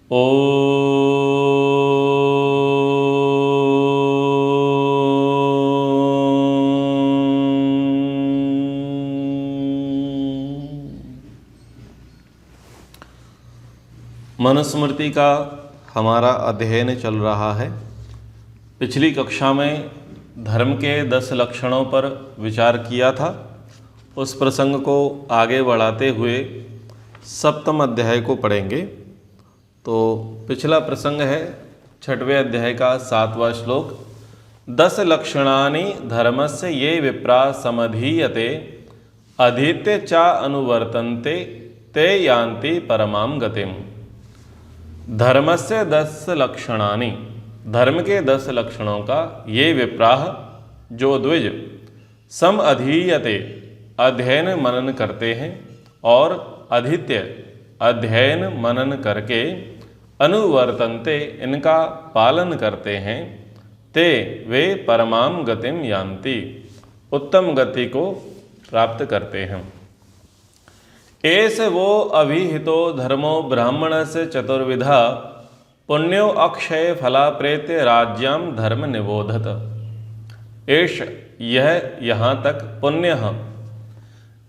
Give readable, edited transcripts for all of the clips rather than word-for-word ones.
ओ मनुस्मृति का हमारा अध्ययन चल रहा है। पिछली कक्षा में धर्म के 10 लक्षणों पर विचार किया था। उस प्रसंग को आगे बढ़ाते हुए सप्तम अध्याय को पढ़ेंगे। तो पिछला प्रसंग है 6वें अध्याय का 7वां श्लोक। 10 लक्षणानि धर्मस्य ये विप्रा समधीयते अधीत्य चा अनुवर्तन्ते ते यान्ति परमां गतिम्। धर्मस्य 10 लक्षणानि, धर्म के 10 लक्षणों का ये विप्राह जो द्विज सम अधीयते अध्ययन मनन करते हैं और अधीत्य अध्ययन मनन करके अनुवर्तन्ते इनका पालन करते हैं, ते वे परमाम गतिम यान्ति उत्तम गति को प्राप्त करते हैं। एस वो अभिहितो धर्मो ब्राह्मणस्य चतुर्विधा पुण्यो अक्षय फला प्रेत्य राज्याम धर्म निबोधत। एष यह यहाँ तक पुण्य,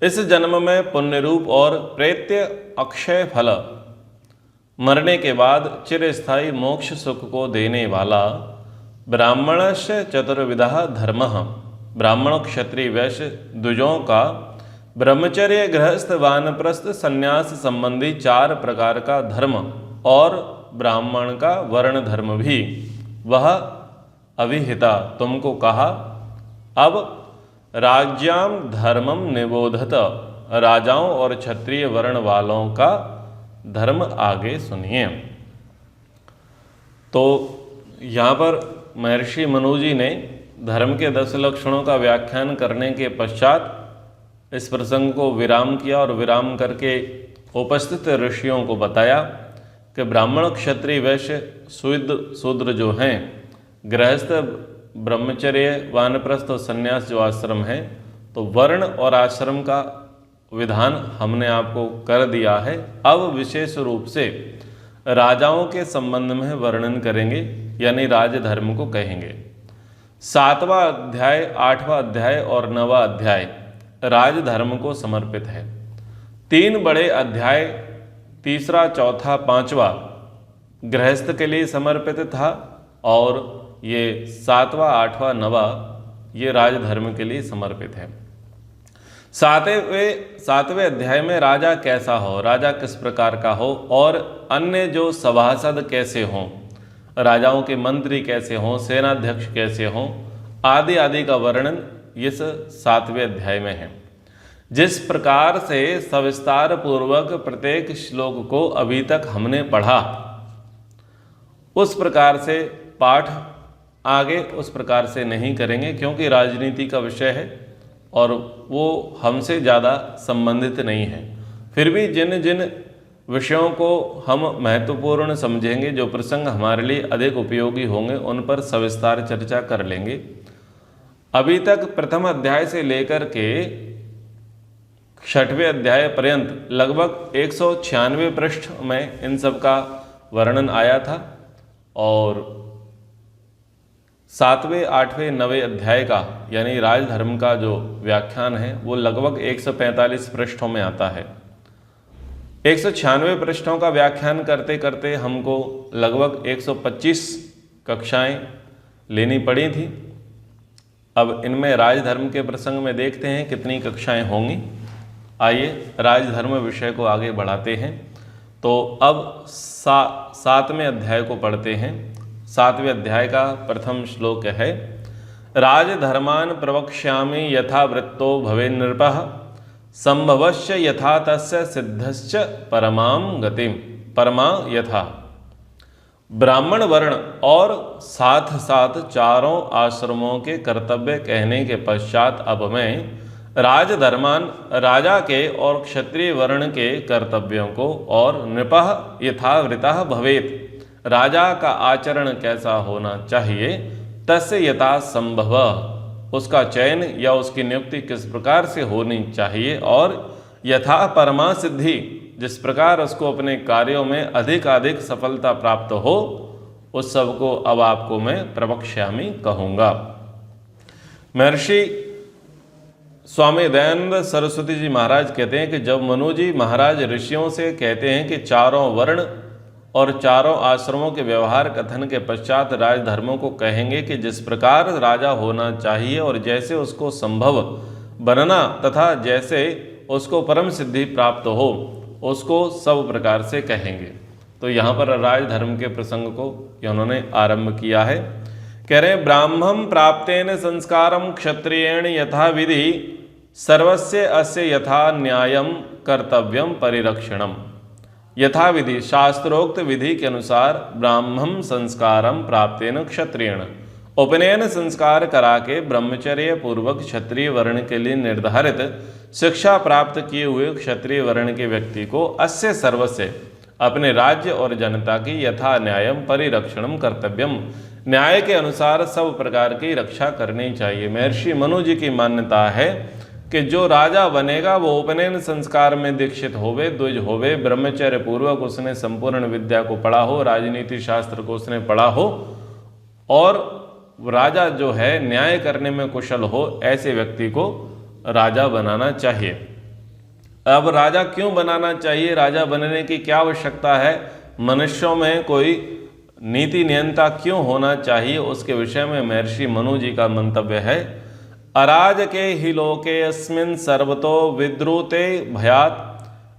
इस जन्म में पुण्य रूप और प्रेत्य अक्षय फल मरने के बाद चिरस्थायी मोक्ष सुख को देने वाला ब्राह्मणस्य चतुर्विधा धर्म, ब्राह्मण क्षत्रिय वैश्य द्विजों का ब्रह्मचर्य गृहस्थ वानप्रस्थ संन्यास संबंधी 4 प्रकार का धर्म और ब्राह्मण का वर्ण धर्म भी वह अभिहिता तुमको कहा। अब राज्याम धर्मम निबोधत, राजाओं और क्षत्रिय वर्ण वालों का धर्म आगे सुनिए। तो यहाँ पर महर्षि मनु जी ने धर्म के 10 लक्षणों का व्याख्यान करने के पश्चात इस प्रसंग को विराम किया और विराम करके उपस्थित ऋषियों को बताया कि ब्राह्मण क्षत्रिय वैश्य शूद्र जो हैं, गृहस्थ ब्रह्मचर्य वानप्रस्थ और संन्यास जो आश्रम है, तो वर्ण और आश्रम का विधान हमने आपको कर दिया है। अब विशेष रूप से राजाओं के संबंध में वर्णन करेंगे, यानी राजधर्म को कहेंगे। 7वां अध्याय, 8वां अध्याय और 9वां अध्याय राजधर्म को समर्पित है। 3 बड़े अध्याय, तीसरा, चौथा, 5वां गृहस्थ के लिए समर्पित था और ये 7वां, 8वां, 9वां ये राजधर्म के लिए समर्पित है। 7वें अध्याय में राजा कैसा हो, राजा किस प्रकार का हो और अन्य जो सभासद कैसे हों, राजाओं के मंत्री कैसे हों, सेनाध्यक्ष कैसे हों, आदि आदि का वर्णन इस 7वें अध्याय में है। जिस प्रकार से सविस्तार पूर्वक प्रत्येक श्लोक को अभी तक हमने पढ़ा, उस प्रकार से पाठ आगे उस प्रकार से नहीं करेंगे, क्योंकि राजनीति का विषय है और वो हमसे ज़्यादा संबंधित नहीं है। फिर भी जिन जिन विषयों को हम महत्वपूर्ण समझेंगे, जो प्रसंग हमारे लिए अधिक उपयोगी होंगे, उन पर सविस्तार चर्चा कर लेंगे। अभी तक प्रथम अध्याय से लेकर के 6वें अध्याय पर्यंत लगभग 196 पृष्ठ में इन सब का वर्णन आया था और 7वें, 8वें, 9वें अध्याय का यानी राजधर्म का जो व्याख्यान है वो लगभग 145 पृष्ठों में आता है। 196 पृष्ठों का व्याख्यान करते करते हमको लगभग 125 कक्षाएं लेनी पड़ी थी। अब इनमें राजधर्म के प्रसंग में देखते हैं कितनी कक्षाएं होंगी। आइए राजधर्म विषय को आगे बढ़ाते हैं। तो अब 7वें अध्याय को पढ़ते हैं। 7वें अध्याय का प्रथम श्लोक है, राजधर्मान प्रवक्ष्यामि यथा वृत्तो भवे नृपः संभवश्च यथा तस्य सिद्धश्च परमां गतिम परमा यथा। ब्राह्मण वर्ण और साथ साथ 4 आश्रमों के कर्तव्य कहने के पश्चात अब मैं राजधर्मान, राजा के और क्षत्रिय वर्ण के कर्तव्यों को और नृपः यथावृतः भवेत्, राजा का आचरण कैसा होना चाहिए, तस्य यथा संभव, उसका चयन या उसकी नियुक्ति किस प्रकार से होनी चाहिए, और यथा परमा सिद्धि, जिस प्रकार उसको अपने कार्यों में अधिक सफलता प्राप्त हो, उस सब को अब आपको मैं प्रवक्ष्यामि कहूँगा। महर्षि स्वामी दयानंद सरस्वती जी महाराज कहते हैं कि जब मनु जी महाराज ऋषियों से कहते हैं कि चारों वर्ण और चारों आश्रमों के व्यवहार कथन के पश्चात राजधर्मों को कहेंगे कि जिस प्रकार राजा होना चाहिए और जैसे उसको संभव बनना तथा जैसे उसको परम सिद्धि प्राप्त हो, उसको सब प्रकार से कहेंगे। तो यहाँ पर राजधर्म के प्रसंग को उन्होंने आरंभ किया है। कह रहे ब्राह्मण प्राप्तेन संस्कारम क्षत्रियेण यथा विधि सर्वस्य अस्य यथा न्यायम कर्तव्यम परिरक्षणम। यथा विधि शास्त्रोक्त विधि के अनुसार ब्राह्मण संस्कारम प्राप्तेन क्षत्रियेण उपनयन संस्कार करा के ब्रह्मचर्य पूर्वक क्षत्रिय वर्ण के लिए निर्धारित शिक्षा प्राप्त किए हुए क्षत्रिय वर्ण के व्यक्ति को अस्य सर्वस्य अपने राज्य और जनता की यथा न्यायम परिरक्षणम कर्तव्यम न्याय के अनुसार सब प्रकार की रक्षा करनी चाहिए। महर्षि मनु जी की मान्यता है कि जो राजा बनेगा वो उपनयन संस्कार में दीक्षित होवे, द्विज होवे, ब्रह्मचर्य पूर्वक उसने संपूर्ण विद्या को पढ़ा हो, राजनीति शास्त्र को उसने पढ़ा हो और राजा जो है न्याय करने में कुशल हो, ऐसे व्यक्ति को राजा बनाना चाहिए। अब राजा क्यों बनाना चाहिए, राजा बनने की क्या आवश्यकता है, मनुष्यों में कोई नीति नियंता क्यों होना चाहिए, उसके विषय में महर्षि मनु जी का मंतव्य है। अराज के ही लोके अस्मिन् सर्वतो विद्रुते भयात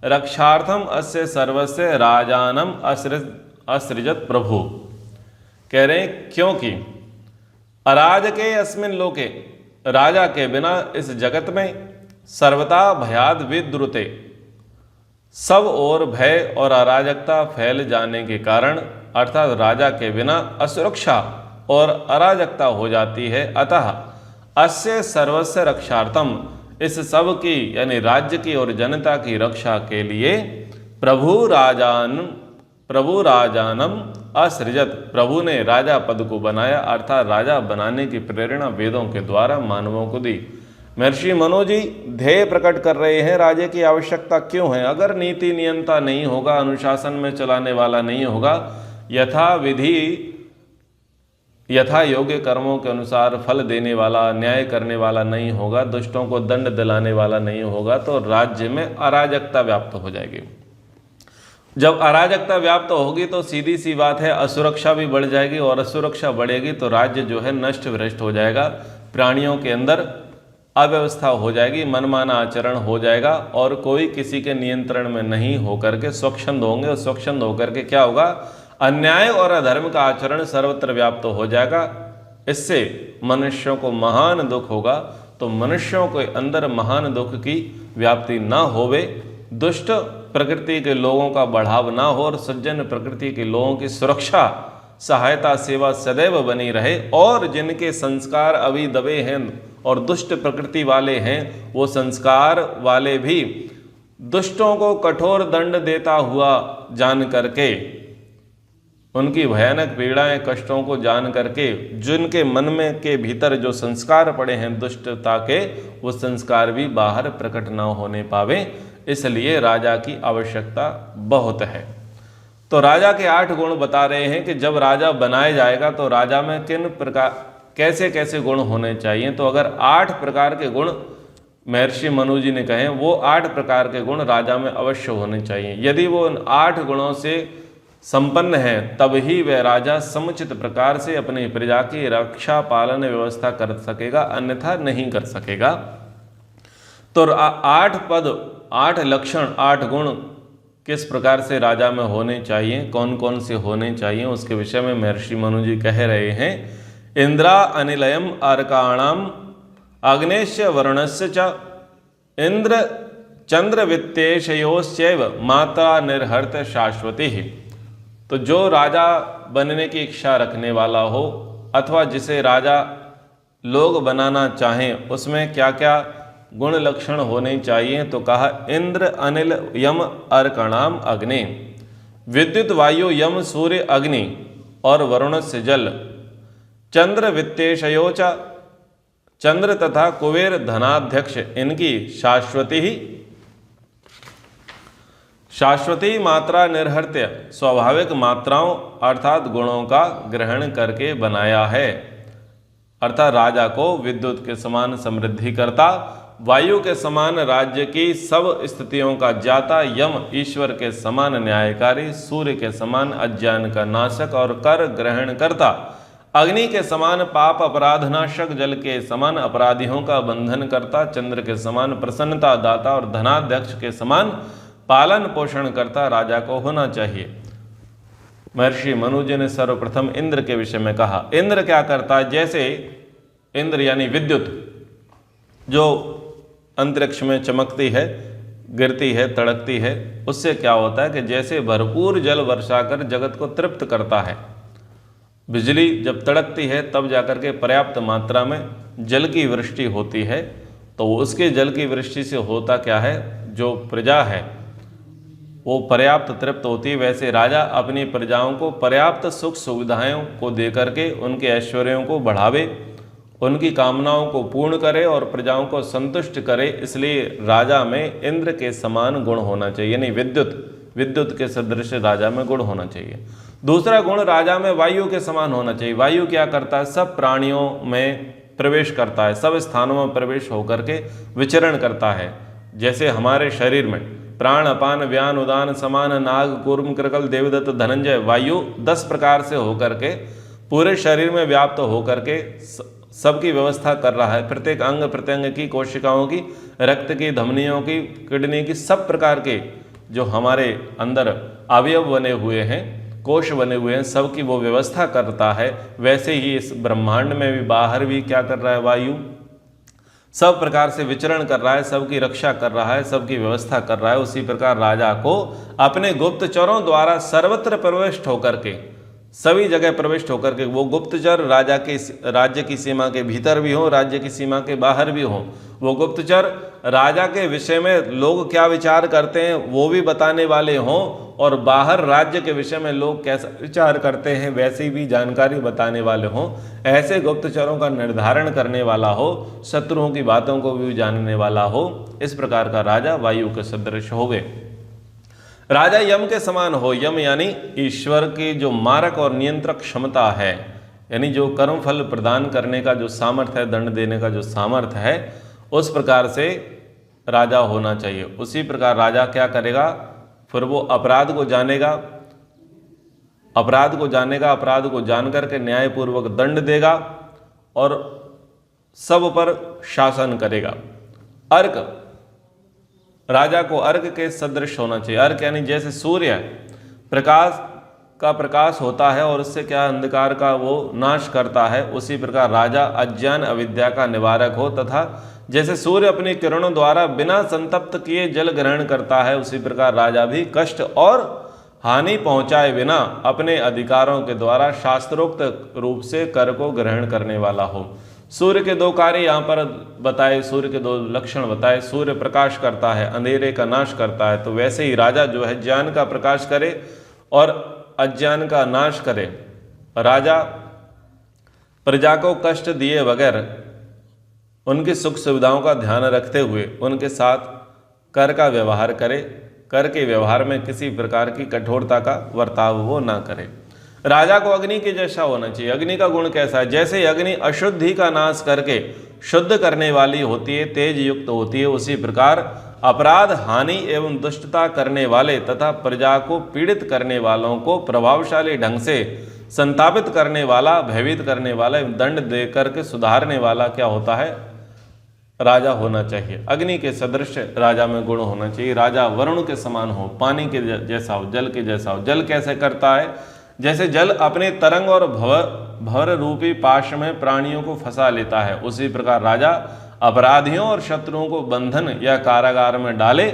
रक्षार्थम अस्य सर्वस्य राजानम असृजत प्रभु। कह रहे हैं क्योंकि अराज के अस्मिन् लोके, राजा के बिना इस जगत में सर्वता भयाद विद्रुते, सब ओर भय और अराजकता फैल जाने के कारण अर्थात राजा के बिना असुरक्षा और अराजकता हो जाती है। अतः अस्य सर्वस्य रक्षार्थम, इस सब की यानी राज्य की और जनता की रक्षा के लिए प्रभु राजानम असृजत, प्रभु ने राजा पद को बनाया अर्थात राजा बनाने की प्रेरणा वेदों के द्वारा मानवों को दी। महर्षि मनु जी ध्येय प्रकट कर रहे हैं राज्य की आवश्यकता क्यों है। अगर नीति नियंता नहीं होगा, अनुशासन में चलाने वाला नहीं होगा, यथा विधि यथा योग्य कर्मों के अनुसार फल देने वाला, न्याय करने वाला नहीं होगा, दुष्टों को दंड दिलाने वाला नहीं होगा, तो राज्य में अराजकता व्याप्त हो जाएगी। जब अराजकता व्याप्त होगी तो सीधी सी बात है असुरक्षा भी बढ़ जाएगी और असुरक्षा बढ़ेगी तो राज्य जो है नष्ट भ्रष्ट हो जाएगा, प्राणियों के अंदर अव्यवस्था हो जाएगी, मनमाना आचरण हो जाएगा और कोई किसी के नियंत्रण में नहीं होकर के स्वच्छंद होंगे और स्वच्छंद होकर के क्या होगा, अन्याय और अधर्म का आचरण सर्वत्र व्याप्त हो जाएगा। इससे मनुष्यों को महान दुख होगा। तो मनुष्यों के अंदर महान दुख की व्याप्ति ना होवे, दुष्ट प्रकृति के लोगों का बढ़ाव ना हो और सज्जन प्रकृति के लोगों की सुरक्षा सहायता सेवा सदैव बनी रहे और जिनके संस्कार अभी दबे हैं और दुष्ट प्रकृति वाले हैं, वो संस्कार वाले भी दुष्टों को कठोर दंड देता हुआ जान करके, उनकी भयानक पीड़ाएं कष्टों को जान करके, जिनके मन में के भीतर जो संस्कार पड़े हैं दुष्टता के, वो संस्कार भी बाहर प्रकट ना होने पावे। इसलिए राजा की आवश्यकता बहुत है। तो राजा के 8 गुण बता रहे हैं कि जब राजा बनाया जाएगा तो राजा में किन प्रकार कैसे कैसे गुण होने चाहिए। तो अगर 8 प्रकार के गुण महर्षि मनु जी ने कहे, वो 8 प्रकार के गुण राजा में अवश्य होने चाहिए। यदि वो उन 8 गुणों से संपन्न है तब ही वह राजा समुचित प्रकार से अपनी प्रजा की रक्षा पालन व्यवस्था कर सकेगा, अन्यथा नहीं कर सकेगा। तो 8 पद, 8 लक्षण, 8 गुण किस प्रकार से राजा में होने चाहिए, कौन कौन से होने चाहिए, उसके विषय में महर्षि मनु जी कह रहे हैं। इंद्रा अनिलयम अर्काणाम अग्नेश्य वरुणस्य च इंद्र चंद्र वित्तेशयोश्चैव माता निर्हर्त शाश्वती। तो जो राजा बनने की इच्छा रखने वाला हो अथवा जिसे राजा लोग बनाना चाहें, उसमें क्या क्या गुण लक्षण होने चाहिए। तो कहा इंद्र अनिल यम अर्कणाम अग्नि, विद्युत वायु यम सूर्य अग्नि और वरुण से जल, चंद्र वित्तेशयोचा, चंद्र तथा कुबेर धनाध्यक्ष, इनकी शाश्वती ही शाश्वती मात्रा निर्हृत्य स्वाभाविक मात्राओं अर्थात गुणों का ग्रहण करके बनाया है। अर्थात राजा को विद्युत के समान समृद्धि करता, वायु के समान राज्य की सब स्थितियों का ज्ञाता, यम ईश्वर के समान न्यायकारी, सूर्य के समान अज्ञान का नाशक और कर ग्रहण करता, अग्नि के समान पाप अपराध नाशक, जल के समान अपराधियों का बंधन करता, चंद्र के समान प्रसन्नता दाता और धनाध्यक्ष के समान पालन पोषण करता राजा को होना चाहिए। महर्षि मनु जी ने सर्वप्रथम इंद्र के विषय में कहा। इंद्र क्या करता है? जैसे इंद्र यानी विद्युत जो अंतरिक्ष में चमकती है, गिरती है, तड़कती है, उससे क्या होता है कि जैसे भरपूर जल वर्षा कर जगत को तृप्त करता है। बिजली जब तड़कती है तब जाकर के पर्याप्त मात्रा में जल की वृष्टि होती है, तो उसके जल की वृष्टि से होता क्या है, जो प्रजा है वो पर्याप्त तृप्त होती है। वैसे राजा अपनी प्रजाओं को पर्याप्त सुख सुविधाओं को देकर के उनके ऐश्वर्यों को बढ़ावे, उनकी कामनाओं को पूर्ण करे और प्रजाओं को संतुष्ट करे। इसलिए राजा में इंद्र के समान गुण होना चाहिए, यानी विद्युत के सदृश राजा में गुण होना चाहिए। दूसरा गुण राजा में वायु के समान होना चाहिए। वायु क्या करता है? सब प्राणियों में प्रवेश करता है, सब स्थानों में प्रवेश होकर के विचरण करता है। जैसे हमारे शरीर में प्राण अपान व्यान उदान समान नाग कूर्म कृकल देवदत्त धनंजय, वायु 10 प्रकार से होकर के पूरे शरीर में व्याप्त होकर के सबकी व्यवस्था कर रहा है। प्रत्येक अंग प्रत्यंग की, कोशिकाओं की, रक्त की, धमनियों की, किडनी की, सब प्रकार के जो हमारे अंदर अवयव बने हुए हैं, कोश बने हुए हैं, सबकी वो व्यवस्था करता है। वैसे ही इस ब्रह्मांड में भी बाहर भी क्या कर रहा है? वायु सब प्रकार से विचरण कर रहा है, सबकी रक्षा कर रहा है, सबकी व्यवस्था कर रहा है। उसी प्रकार राजा को अपने गुप्तचरों द्वारा सर्वत्र प्रविष्ट होकर के, सभी जगह प्रविष्ट होकर के, वो गुप्तचर राजा के राज्य की सीमा के भीतर भी हो, राज्य की सीमा के बाहर भी हो, वो गुप्तचर राजा के विषय में लोग क्या विचार करते हैं वो भी बताने वाले हों, और बाहर राज्य के विषय में लोग कैसा विचार करते हैं वैसी भी जानकारी बताने वाले हों। ऐसे गुप्तचरों का निर्धारण करने वाला हो, शत्रुओं की बातों को भी जानने वाला हो। इस प्रकार का राजा वायु के सदृश होवे। राजा यम के समान हो। यम यानी ईश्वर की जो मारक और नियंत्रक क्षमता है, यानी जो कर्म फल प्रदान करने का जो सामर्थ्य है, दंड देने का जो सामर्थ्य है, उस प्रकार से राजा होना चाहिए। उसी प्रकार राजा क्या करेगा? फिर वो अपराध को जानेगा, अपराध को जान करके न्यायपूर्वक दंड देगा और सब पर शासन करेगा। अर्क, राजा को अर्क के सदृश होना चाहिए। अर्क यानी जैसे सूर्य प्रकाश होता है और उससे क्या अंधकार का वो नाश करता है, उसी प्रकार राजा अज्ञान अविद्या का निवारक हो, तथा जैसे सूर्य अपनी किरणों द्वारा बिना संतप्त किए जल ग्रहण करता है, उसी प्रकार राजा भी कष्ट और हानि पहुंचाए बिना अपने अधिकारों के द्वारा शास्त्रोक्त रूप से कर को ग्रहण करने वाला हो। सूर्य के 2 कार्य यहाँ पर बताए, सूर्य के 2 लक्षण बताए। सूर्य प्रकाश करता है, अंधेरे का नाश करता है, तो वैसे ही राजा जो है ज्ञान का प्रकाश करे और अज्ञान का नाश करे। राजा प्रजा को कष्ट दिए बगैर उनकी सुख सुविधाओं का ध्यान रखते हुए उनके साथ कर का व्यवहार करे, कर के व्यवहार में किसी प्रकार की कठोरता का वर्ताव वो ना करे। राजा को अग्नि के जैसा होना चाहिए। अग्नि का गुण कैसा है? जैसे अग्नि अशुद्धि का नाश करके शुद्ध करने वाली होती है, तेज युक्त होती है, उसी प्रकार अपराध हानि एवं दुष्टता करने वाले तथा प्रजा को पीड़ित करने वालों को प्रभावशाली ढंग से संतापित करने वाला, भयभीत करने वाला, दंड दे करके सुधारने वाला क्या होता है? राजा होना चाहिए। अग्नि के सदृश राजा में गुण होना चाहिए। राजा वरुण के समान हो, पानी के जैसा हो, जल के जैसा हो। जल कैसे करता है? जैसे जल अपने तरंग और भवर रूपी पाश में प्राणियों को फंसा लेता है, उसी प्रकार राजा अपराधियों और शत्रुओं को बंधन या कारागार में डाले।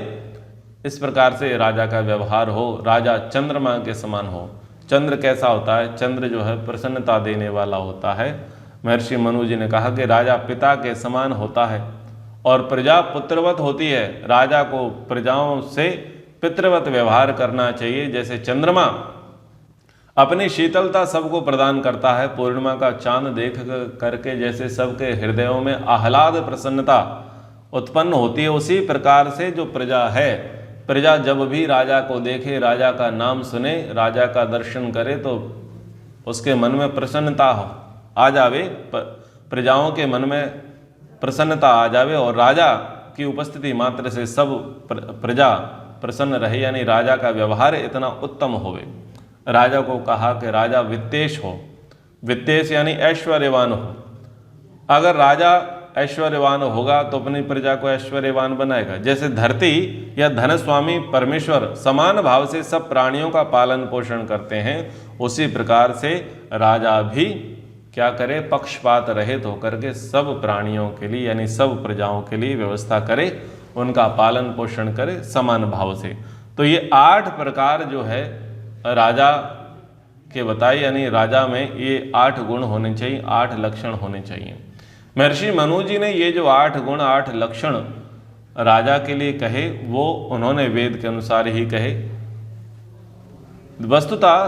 इस प्रकार से राजा का व्यवहार हो। राजा चंद्रमा के समान हो। चंद्र कैसा होता है? चंद्र जो है प्रसन्नता देने वाला होता है। महर्षि मनु जी ने कहा कि राजा पिता के समान होता है और प्रजा पुत्रवत होती है। राजा को प्रजाओं से पितृवत व्यवहार करना चाहिए। जैसे चंद्रमा अपनी शीतलता सबको प्रदान करता है, पूर्णिमा का चांद देख करके जैसे सबके हृदयों में आह्लाद प्रसन्नता उत्पन्न होती है, उसी प्रकार से जो प्रजा है प्रजा जब भी राजा को देखे, राजा का नाम सुने, राजा का दर्शन करे तो उसके मन में प्रसन्नता आ जावे, प्रजाओं के मन में प्रसन्नता आ जावे और राजा की उपस्थिति मात्र से सब प्रजा प्रसन्न रहे, यानी राजा का व्यवहार इतना उत्तम होवे। राजा को कहा कि राजा वित्तेश हो, वित्तेश यानी ऐश्वर्यवान हो। अगर राजा ऐश्वर्यवान होगा तो अपनी प्रजा को ऐश्वर्यवान बनाएगा। जैसे धरती या धन स्वामी परमेश्वर समान भाव से सब प्राणियों का पालन पोषण करते हैं, उसी प्रकार से राजा भी क्या करे, पक्षपात रहित होकर के सब प्राणियों के लिए यानी सब प्रजाओं के लिए व्यवस्था करे, उनका पालन पोषण करे समान भाव से। तो ये 8 प्रकार जो है राजा के बताए, यानी राजा में ये 8 गुण होने चाहिए, 8 लक्षण होने चाहिए। महर्षि मनु जी ने ये जो 8 गुण 8 लक्षण राजा के लिए कहे, वो उन्होंने वेद के अनुसार ही कहे। वस्तुतः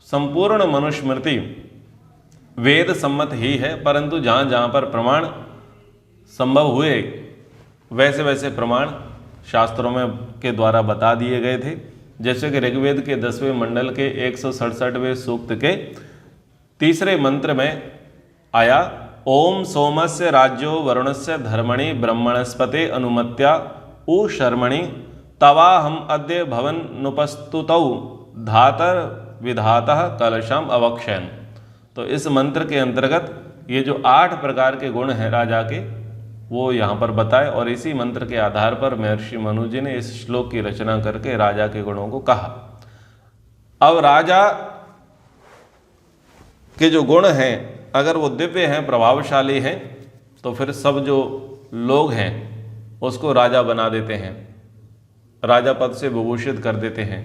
संपूर्ण मनुस्मृति वेद सम्मत ही है, परंतु जहाँ जहाँ पर प्रमाण संभव हुए वैसे वैसे प्रमाण शास्त्रों में के द्वारा बता दिए गए थे। जैसे कि ऋग्वेद के 10वें मंडल के 167वें सूक्त के 3रे मंत्र में आया, ओम सोमस्य राज्यो वरुणस्य धर्मणि ब्रह्मणस्पते अनुमत्या उ शर्मणि तवा हम अद्य भवन नुपस्तुतौ धातर विधातः कलशम अवक्षयन्। तो इस मंत्र के अंतर्गत ये जो 8 प्रकार के गुण हैं राजा के, वो यहाँ पर बताए और इसी मंत्र के आधार पर महर्षि मनु जी ने इस श्लोक की रचना करके राजा के गुणों को कहा। अब राजा के जो गुण हैं अगर वो दिव्य हैं, प्रभावशाली हैं, तो फिर सब जो लोग हैं उसको राजा बना देते हैं, राजा पद से विभूषित कर देते हैं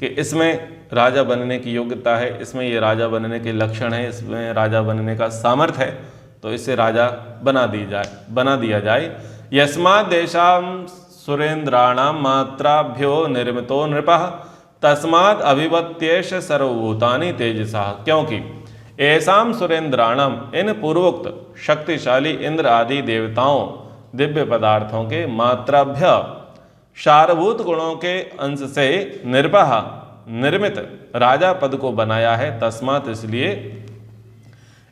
कि इसमें राजा बनने की योग्यता है, इसमें ये राजा बनने के लक्षण है, इसमें राजा बनने का सामर्थ्य है, तो इसे राजा बना दिया जाए। यस्मात् देशां सुरेंद्राणाम मात्राभ्यो निर्मितो नृपः तस्मात् अभिवत्येष सर्वभूतानि तेजसा। क्योंकि ऐसाम सुरेंद्राणाम, इन पूर्वोक्त शक्तिशाली इंद्र आदि देवताओं दिव्य पदार्थों के मात्राभ्य सारभूत गुणों के अंश से निर्भः निर्मित राजा पद को बनाया है। तस्मात्, इसलिए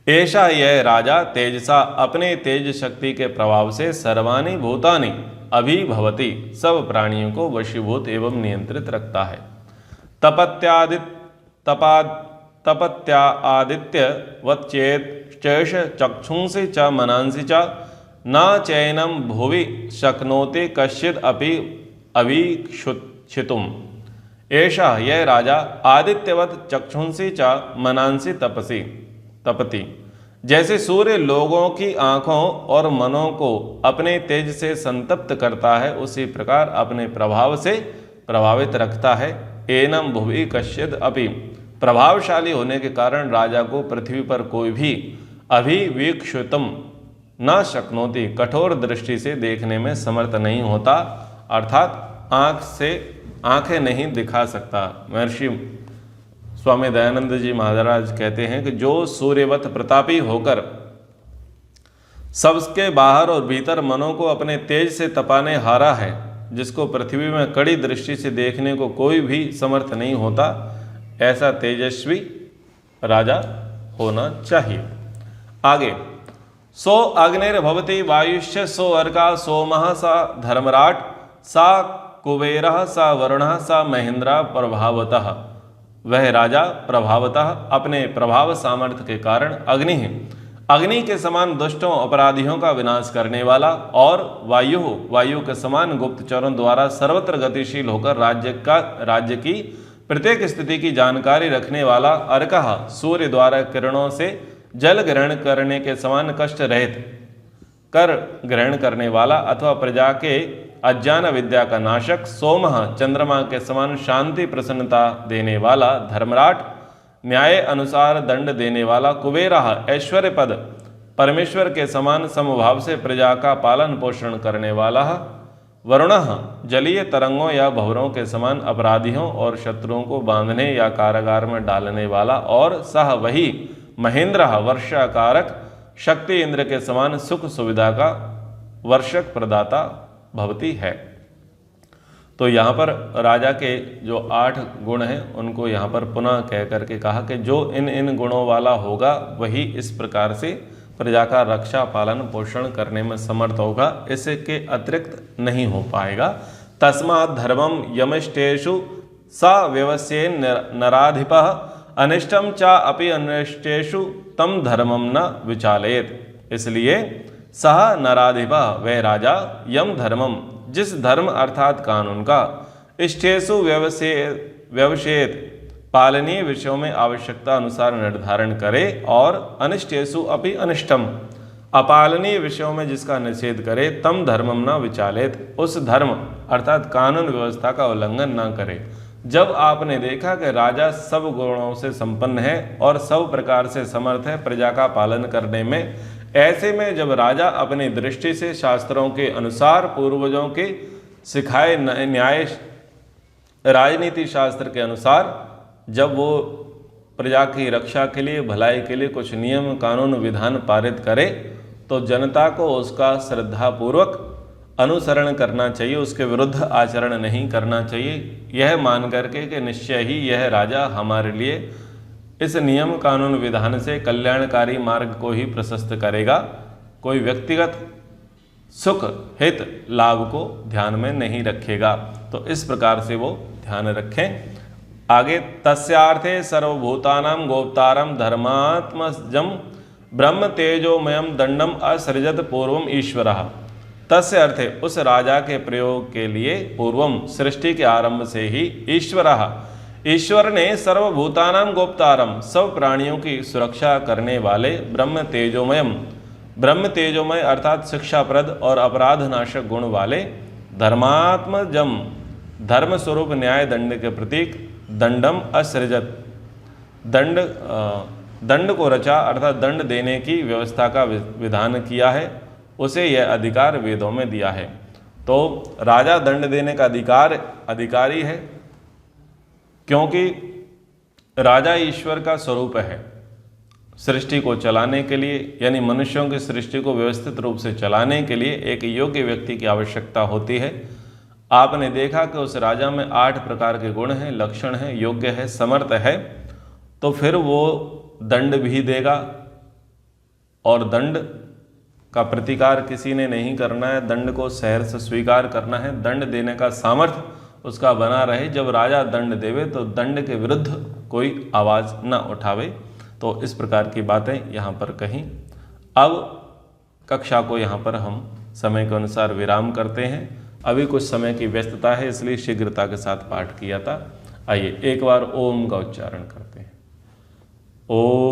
ऐसा यह राजा तेजसा, अपने तेज शक्ति के प्रभाव से सर्वाणि भूतानि अभिभवति, सब प्राणियों को वशीभूत एवं नियंत्रित रखता है। तपत्या आदित्य वच्चेत चैष चक्षुंसि च मनांसि च न चैनम भुवि शक्नोति कश्चिद अपि अवीक्षितुम्। ऐसा यह राजा आदित्यवत चक्षुंसि च मनांसि तपति, जैसे सूर्य लोगों की आंखों और मनों को अपने तेज से संतप्त करता है, उसी प्रकार अपने प्रभाव से प्रभावित रखता है। एनम भुवि कश्चिद अपि, प्रभावशाली होने के कारण राजा को पृथ्वी पर कोई भी अभिवीक्षितुम न शक्नोति, कठोर दृष्टि से देखने में समर्थ नहीं होता, अर्थात आंखें नहीं दिखा सकता। महर्षि स्वामी दयानंद जी महाराज कहते हैं कि जो सूर्यवत प्रतापी होकर सबके बाहर और भीतर मनों को अपने तेज से तपाने हारा है, जिसको पृथ्वी में कड़ी दृष्टि से देखने को कोई भी समर्थ नहीं होता, ऐसा तेजस्वी राजा होना चाहिए। आगे, सो अग्निर्भवति वायुश्च सो अर्का सोमः सा धर्मराट सा कुबेरः सा वरुणः सा महेंद्रा प्रभावतः। वह राजा प्रभावतः अपने प्रभाव सामर्थ्य के कारण अग्नि है, अग्नि के समान दुष्टों अपराधियों का विनाश करने वाला, और वायु के समान गुप्तचरों द्वारा सर्वत्र गतिशील होकर राज्य की प्रत्येक स्थिति की जानकारी रखने वाला, अर्कः सूर्य द्वारा किरणों से जल ग्रहण करने के समान कष्ट रहित कर ग्रहण करने वाला अथवा प्रजा के अज्ञान विद्या का नाशक, सोमः चंद्रमा के समान शांति प्रसन्नता देने वाला, धर्मराट न्याय अनुसार दंड देने वाला, कुबेरः ऐश्वर्य पद परमेश्वर के समान समभाव से प्रजा का पालन पोषण करने वाला, वरुणः जलीय तरंगों या भंवरों के समान अपराधियों और शत्रुओं को बांधने या कारागार में डालने वाला, और सह वही महेंद्रः वर्षाकारक शक्ति इंद्र के समान सुख सुविधा का वर्षक प्रदाता भवती है। तो यहाँ पर राजा के जो 8 गुण हैं उनको यहाँ पर पुनः कह करके कहा कि जो इन इन गुणों वाला होगा वही इस प्रकार से प्रजा का रक्षा पालन पोषण करने में समर्थ होगा, इसके अतिरिक्त नहीं हो पाएगा। तस्मात् धर्मम यमिष्टेषु स व्यवस्येन नराधिपः अनिष्टम च अपि अनिष्टेषु तम धर्मम न विचालयेत्। इसलिए सह नराधिपः वह राजा यम धर्मम जिस धर्म अर्थात कानून का इष्टेषु व्यवसेत पालनीय विषयों में आवश्यकता अनुसार निर्धारण करे और अनिष्टेषु अपि अनिष्टम अपालनीय विषयों में जिसका निषेध करे तम धर्मम न विचालित उस धर्म अर्थात कानून व्यवस्था का उल्लंघन न करे। जब आपने देखा कि राजा सब गुणों से संपन्न है और सब प्रकार से समर्थ है प्रजा का पालन करने में, ऐसे में जब राजा अपनी दृष्टि से शास्त्रों के अनुसार पूर्वजों के सिखाए न्याय राजनीति शास्त्र के अनुसार जब वो प्रजा की रक्षा के लिए भलाई के लिए कुछ नियम कानून विधान पारित करे तो जनता को उसका श्रद्धापूर्वक अनुसरण करना चाहिए, उसके विरुद्ध आचरण नहीं करना चाहिए, यह मान करके कि निश्चय ही यह राजा हमारे लिए इस नियम कानून विधान से कल्याणकारी मार्ग को ही प्रशस्त करेगा, कोई व्यक्तिगत सुख हित लाभ को ध्यान में नहीं रखेगा। तो इस प्रकार से वो ध्यान रखें। आगे तस्यार्थे सर्वभूतानां गोप्तारं धर्मात्मजं ब्रह्म तेजोमयं दंडम असृजत पूर्वम ईश्वरः। तस्य अर्थे उस राजा के प्रयोग के लिए पूर्वम सृष्टि के आरंभ से ही ईश्वर ने सर्वभूतानां गोप्तारम सब प्राणियों की सुरक्षा करने वाले ब्रह्म तेजोमय अर्थात शिक्षाप्रद और अपराध नाशक गुण वाले धर्मात्मजम धर्म स्वरूप न्याय दंड के प्रतीक दंडम असृजत दंड को रचा अर्थात दंड देने की व्यवस्था का विधान किया है, उसे यह अधिकार वेदों में दिया है। तो राजा दंड देने का अधिकारी है क्योंकि राजा ईश्वर का स्वरूप है। सृष्टि को चलाने के लिए यानी मनुष्यों की सृष्टि को व्यवस्थित रूप से चलाने के लिए एक योग्य व्यक्ति की आवश्यकता होती है। आपने देखा कि उस राजा में 8 प्रकार के गुण हैं, लक्षण हैं, योग्य है, समर्थ है, तो फिर वो दंड भी देगा और दंड का प्रतिकार किसी ने नहीं करना है, दंड को सहर्ष स्वीकार करना है, दंड देने का सामर्थ्य उसका बना रहे। जब राजा दंड देवे तो दंड के विरुद्ध कोई आवाज़ न उठावे। तो इस प्रकार की बातें यहाँ पर कहीं। अब कक्षा को यहाँ पर हम समय के अनुसार विराम करते हैं। अभी कुछ समय की व्यस्तता है इसलिए शीघ्रता के साथ पाठ किया था। आइए एक बार ओम का उच्चारण करते हैं। ओम